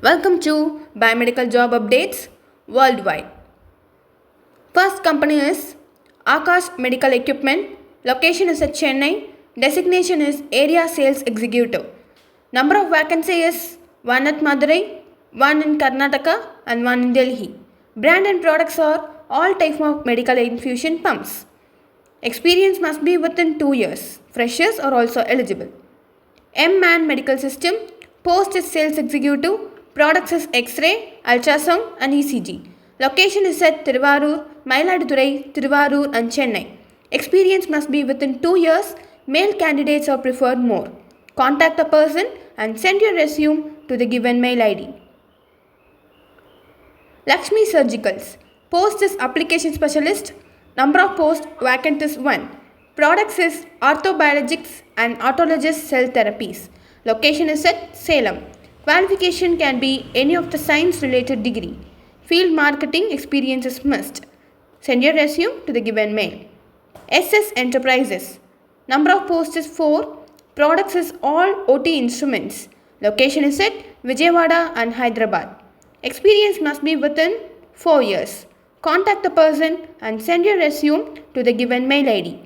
Welcome to Biomedical Job Updates Worldwide. First company is Akash Medical Equipment. Location is at Chennai. Designation is Area Sales Executive. Number of vacancy is 1 at Madurai, 1 in Karnataka and 1 in Delhi. Brand and products are all types of medical infusion pumps. Experience must be within 2 years. Freshers are also eligible. M-Man Medical System. Post is Sales Executive. Products is X-ray, Ultrasound and ECG. Location is at Thiruvarur, Mayiladuthurai, Thiruvarur and Chennai. Experience must be within 2 years. Male candidates are preferred more. Contact the person and send your resume to the given mail ID. Lakshmi Surgicals. Post is Application Specialist. Number of posts vacant is 1. Products is Orthobiologics and Autologous Cell Therapies. Location is at Salem. Qualification can be any of the science related degree. Field marketing experience is must. Send your resume to the given mail. SS Enterprises. Number of posts is 4. Products is all OT instruments. Location is at Vijayawada and Hyderabad. Experience must be within 4 years. Contact the person and send your resume to the given mail ID.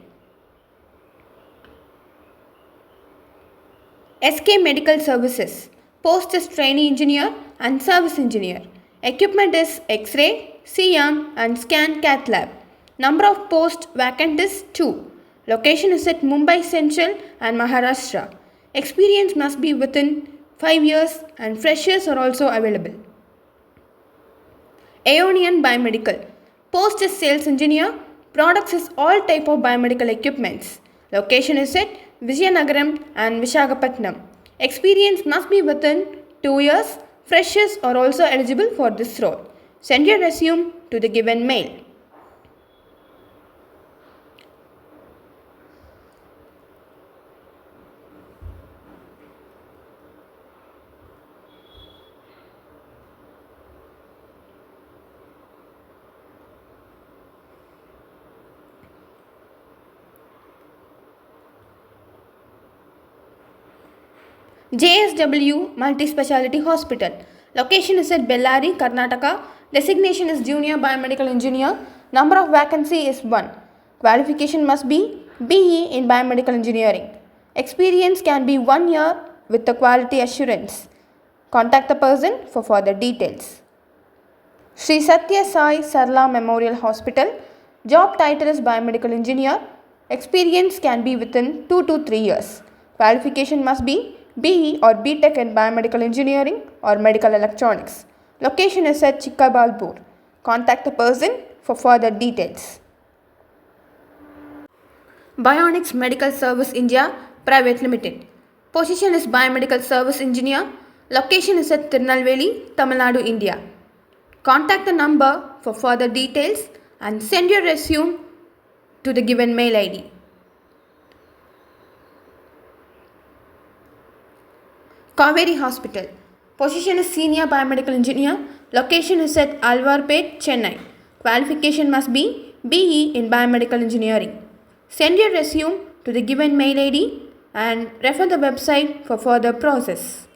SK Medical Services. Post is Trainee Engineer and Service Engineer. Equipment is X-ray, C-arm and Scan Cath Lab. Number of posts vacant is 2. Location is at Mumbai Central and Maharashtra. Experience must be within 5 years and freshers are also available. Aeonian Biomedical. Post is Sales Engineer. Products is all type of biomedical equipments. Location is at Vizianagaram and Visakhapatnam. Experience must be within 2 years. Freshers are also eligible for this role. Send your resume to the given mail. JSW Multi-Speciality Hospital. Location is at Bellary, Karnataka. Designation is Junior Biomedical Engineer. Number of vacancy is 1. Qualification must be BE in Biomedical Engineering. Experience can be 1 year with the quality assurance. Contact the person for further details. Sri Satya Sai Sarla Memorial Hospital. Job title is Biomedical Engineer. Experience can be within 2 to 3 years. Qualification must be BE or BTech in Biomedical Engineering or Medical Electronics. Location is at Chikkabalpur. Contact the person for further details. Bionics Medical Service India Private Limited. Position is Biomedical Service Engineer. Location is at Tirunelveli, Tamil Nadu, India. Contact the number for further details and send your resume to the given mail ID. Kaveri Hospital. Position is Senior Biomedical Engineer. Location is at Alvarpet, Chennai. Qualification must be BE in Biomedical Engineering. Send your resume to the given mail ID and refer the website for further process.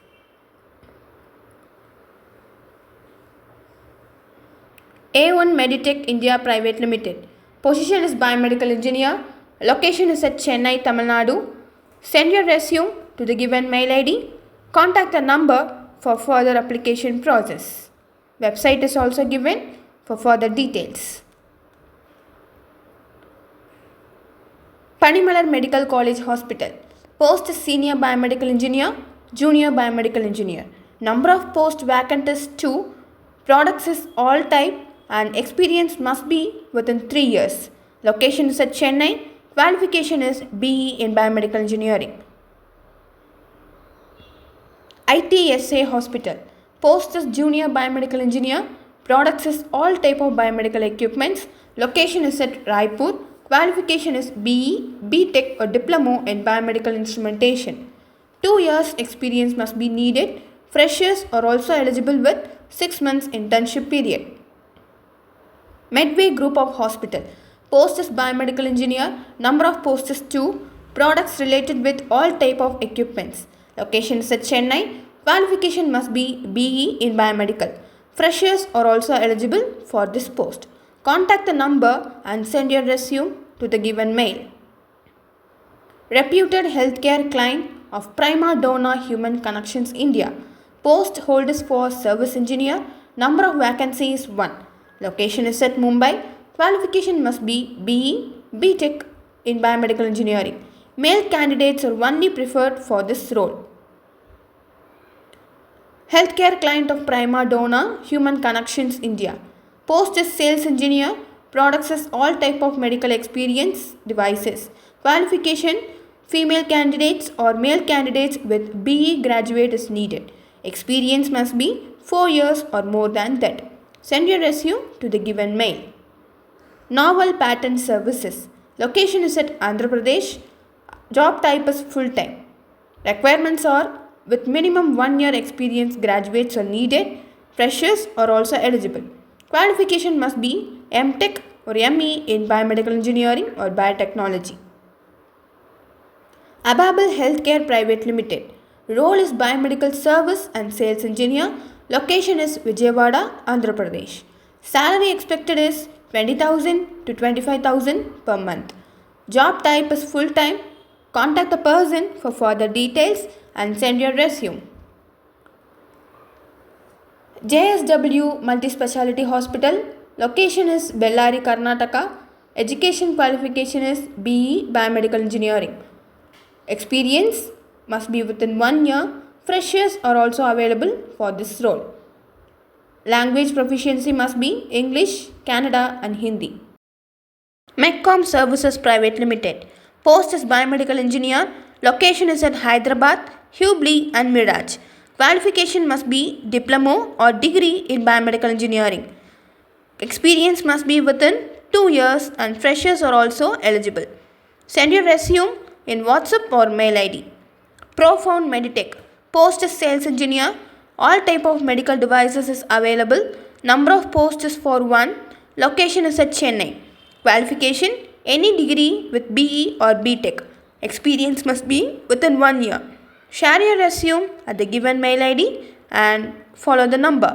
A1 Meditech India Private Limited. Position is Biomedical Engineer. Location is at Chennai, Tamil Nadu. Send your resume to the given mail ID. Contact the number for further application process. Website is also given for further details. Panimalar Medical College Hospital. Post is Senior Biomedical Engineer, Junior Biomedical Engineer. Number of posts vacant is 2. Products is all type and experience must be within 3 years. Location is at Chennai. Qualification is BE in Biomedical Engineering. ITSA Hospital. Post is Junior Biomedical Engineer. Products is all type of biomedical equipments. Location is at Raipur. Qualification is BE, BTech or Diploma in Biomedical Instrumentation. 2 years experience must be needed. Freshers are also eligible with 6 months internship period. Medway Group of Hospital. Post is Biomedical Engineer. Number of posts is 2. Products related with all type of equipments. Location is at Chennai. Qualification must be BE in Biomedical. Freshers are also eligible for this post. Contact the number and send your resume to the given mail. Reputed healthcare client of Prima Donna Human Connections India. Post holders for service engineer. Number of vacancies 1. Location is at Mumbai. Qualification must be BE, BTech in Biomedical Engineering. Male candidates are only preferred for this role. Healthcare client of Prima Donna Human Connections India. Post is sales engineer. Products is all type of medical experience devices. Qualification female candidates or male candidates with BE graduate is needed. Experience must be 4 years or more than that. Send your resume to the given mail. Novel patent services. Location is at Andhra Pradesh. Job type is full time. Requirements are with minimum 1 year experience graduates are needed. Freshers are also eligible. Qualification must be MTech or ME in Biomedical Engineering or Biotechnology. Ababel Healthcare Private Limited. Role is Biomedical Service and Sales Engineer. Location is Vijayawada, Andhra Pradesh. Salary expected is 20,000 to 25,000 per month. Job type is full time. Contact the person for further details and send your resume. JSW Multi-Speciality Hospital. Location is Bellary, Karnataka. Education qualification is BE Biomedical Engineering. Experience must be within 1 year. Freshers are also available for this role. Language proficiency must be English, Kannada and Hindi. MECCOM Services Private Limited. Post is Biomedical Engineer. Location is at Hyderabad, Hubli and Miraj. Qualification must be diploma or degree in Biomedical Engineering. Experience must be within 2 years and freshers are also eligible. Send your resume in WhatsApp or mail ID. Profound Meditech. Post is Sales Engineer. All type of medical devices is available. Number of posts is for 1. Location is at Chennai. Qualification any degree with BE or BTech. Experience must be within 1 year. Share your resume at the given mail ID and follow the number.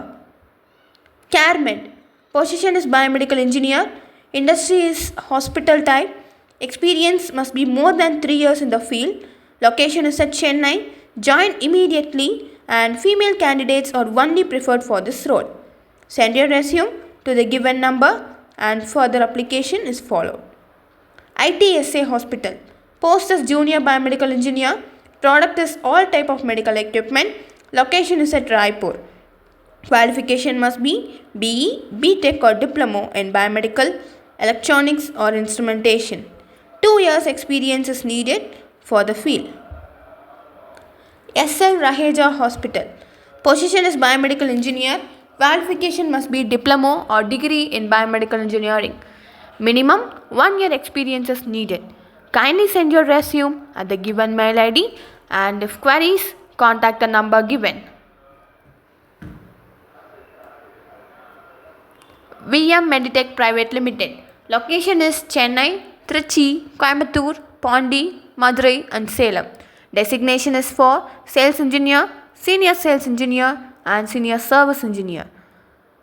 CareMed. Position is Biomedical Engineer. Industry is hospital type. Experience must be more than 3 years in the field. Location is at Chennai. Join immediately and female candidates are only preferred for this role. Send your resume to the given number and further application is followed. ITSA Hospital. Post is Junior Biomedical Engineer. Product is all type of medical equipment. Location is at Raipur. Qualification must be BE, BTech or Diploma in Biomedical, Electronics or Instrumentation. 2 years experience is needed for the field. SL Raheja Hospital. Position is Biomedical Engineer. Qualification must be diploma or degree in Biomedical Engineering. Minimum 1 year experience is needed. Kindly send your resume at the given mail ID and if queries, contact the number given. VM Meditech Private Limited. Location is Chennai, Trichy, Coimbatore, Pondi, Madurai and Salem. Designation is for Sales Engineer, Senior Sales Engineer and Senior Service Engineer.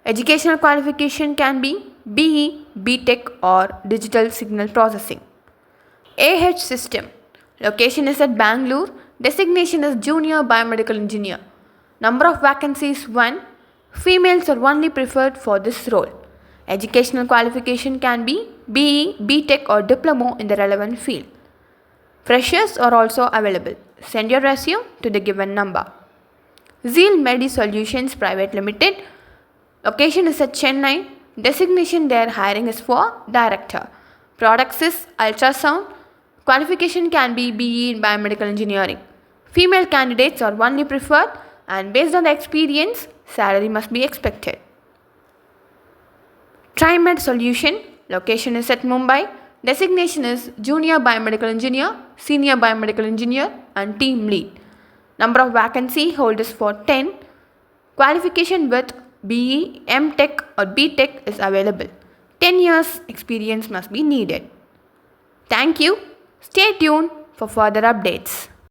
Educational qualification can be BE, BTech or Digital Signal Processing. AH System. Location is at Bangalore. Designation is Junior Biomedical Engineer. Number of vacancies 1. Females are only preferred for this role. Educational qualification can be BE, BTech or Diploma in the relevant field. Freshers are also available. Send your resume to the given number. Zeal Medi Solutions Private Limited. Location is at Chennai. Designation there hiring is for Director. Products is ultrasound. Qualification can be BE in Biomedical Engineering. Female candidates are only preferred and based on the experience, salary must be expected. TriMed Solution. Location is at Mumbai. Designation is Junior Biomedical Engineer, Senior Biomedical Engineer and Team Lead. Number of vacancy holders for 10. Qualification with BE, MTech or BTech is available. 10 years experience must be needed. Thank you. Stay tuned for further updates.